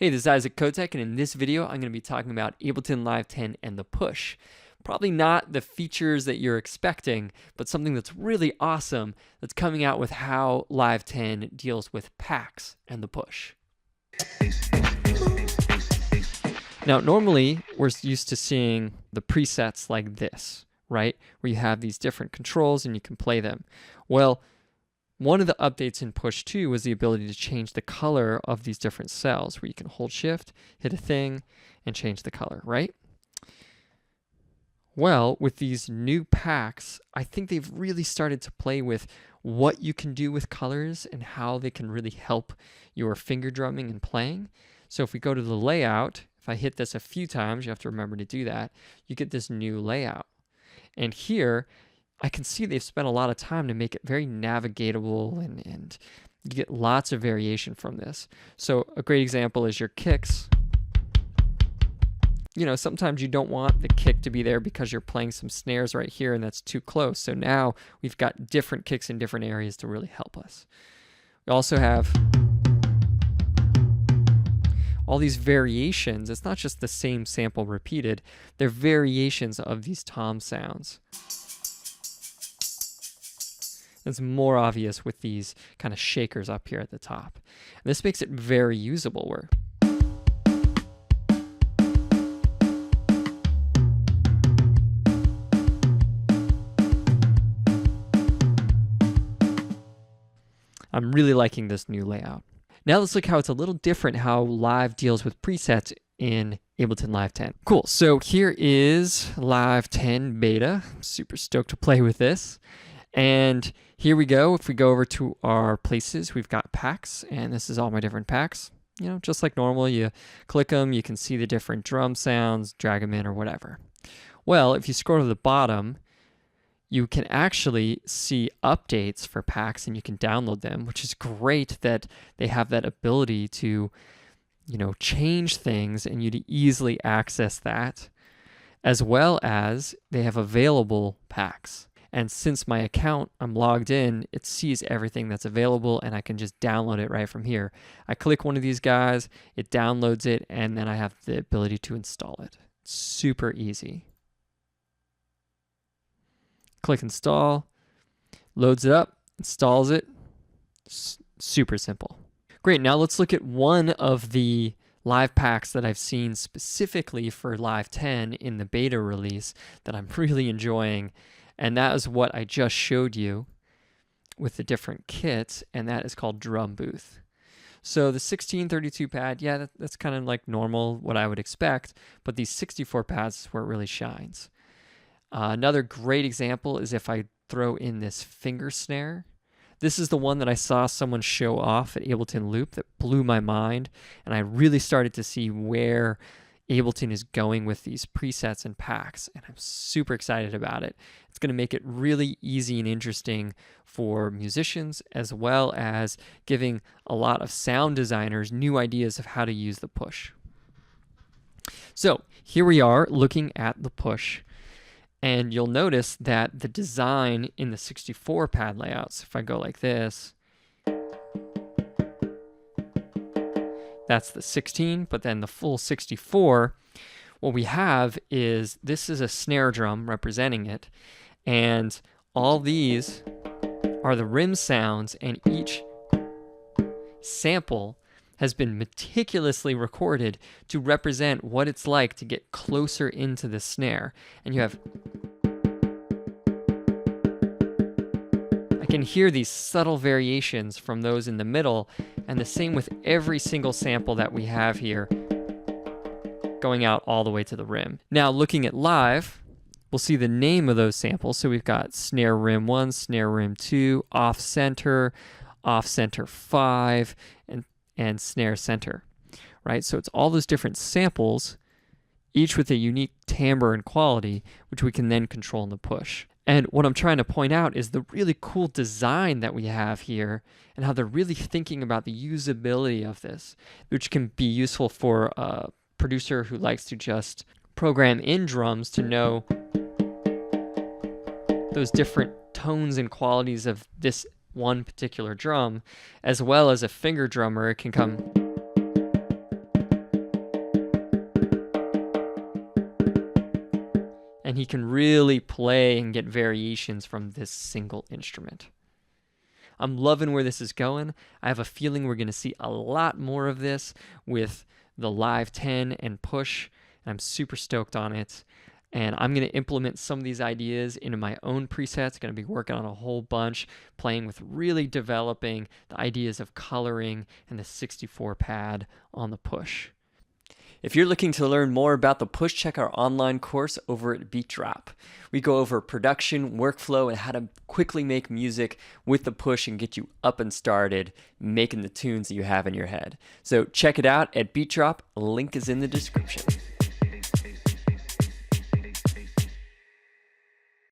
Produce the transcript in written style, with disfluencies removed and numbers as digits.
Hey, this is Isaac Kotek, and in this video, I'm going to be talking about Ableton Live 10 and the push. Probably not the features that you're expecting, but something that's really awesome that's coming out with how Live 10 deals with packs and the push. Now, normally, we're used to seeing the presets like this, right? Where you have these different controls and you can play them. Well, one of the updates in Push 2 was the ability to change the color of these different cells, where you can hold Shift, hit a thing, and change the color, right? Well, with these new packs, I think they've really started to play with what you can do with colors and how they can really help your finger drumming and playing. So if we go to the layout, if I hit this a few times, you have to remember to do that, you get this new layout. And here, I can see they've spent a lot of time to make it very navigatable, and you get lots of variation from this. So a great example is your kicks. You know, sometimes you don't want the kick to be there because you're playing some snares right here and that's too close. So now we've got different kicks in different areas to really help us. We also have all these variations. It's not just the same sample repeated. They're variations of these tom sounds. It's more obvious with these kind of shakers up here at the top. And this makes it very usable. I'm really liking this new layout. Now let's look how it's a little different how Live deals with presets in Ableton Live 10. Cool, so here is Live 10 beta. I'm super stoked to play with this. And here we go. If we go over to our places, we've got packs, and this is all my different packs. You know, just like normal, you click them, you can see the different drum sounds, drag them in or whatever. Well, if you scroll to the bottom, you can actually see updates for packs and you can download them, which is great that they have that ability to, you know, change things and you to easily access that, as well as they have available packs. And since my account, I'm logged in, it sees everything that's available and I can just download it right from here. I click one of these guys, it downloads it, and then I have the ability to install it. Super easy. Click install, loads it up, installs it. Super simple. Great, now let's look at one of the live packs that I've seen specifically for Live 10 in the beta release that I'm really enjoying. And that is what I just showed you with the different kits, and that is called Drum Booth. So the 1632 pad, yeah, that's kind of like normal, what I would expect, but these 64 pads is where it really shines. Another great example is if I throw in this finger snare. This is the one that I saw someone show off at Ableton Loop that blew my mind, and I really started to see where Ableton is going with these presets and packs, and I'm super excited about it. It's going to make it really easy and interesting for musicians, as well as giving a lot of sound designers new ideas of how to use the push. So here we are looking at the push, and you'll notice that the design in the 64 pad layouts, if I go like this, that's the 16, but then the full 64, what we have is, this is a snare drum representing it, and all these are the rim sounds, and each sample has been meticulously recorded to represent what it's like to get closer into the snare. And you have, I can hear these subtle variations from those in the middle, and the same with every single sample that we have here going out all the way to the rim. Now looking at live, we'll see the name of those samples. So we've got snare rim 1, snare rim 2, off center 5, and snare center, right? So it's all those different samples, each with a unique timbre and quality, which we can then control in the push. And what I'm trying to point out is the really cool design that we have here and how they're really thinking about the usability of this, which can be useful for a producer who likes to just program in drums to know those different tones and qualities of this one particular drum, as well as a finger drummer. It can come and he can really play and get variations from this single instrument. I'm loving where this is going. I have a feeling we're going to see a lot more of this with the Live 10 and Push, and I'm super stoked on it. And I'm going to implement some of these ideas into my own presets. Going to be working on a whole bunch, playing with really developing the ideas of coloring and the 64 pad on the Push. If you're looking to learn more about the Push, check our online course over at Beat Drop. We go over production, workflow, and how to quickly make music with the Push and get you up and started making the tunes that you have in your head. So check it out at Beat Drop. Link is in the description.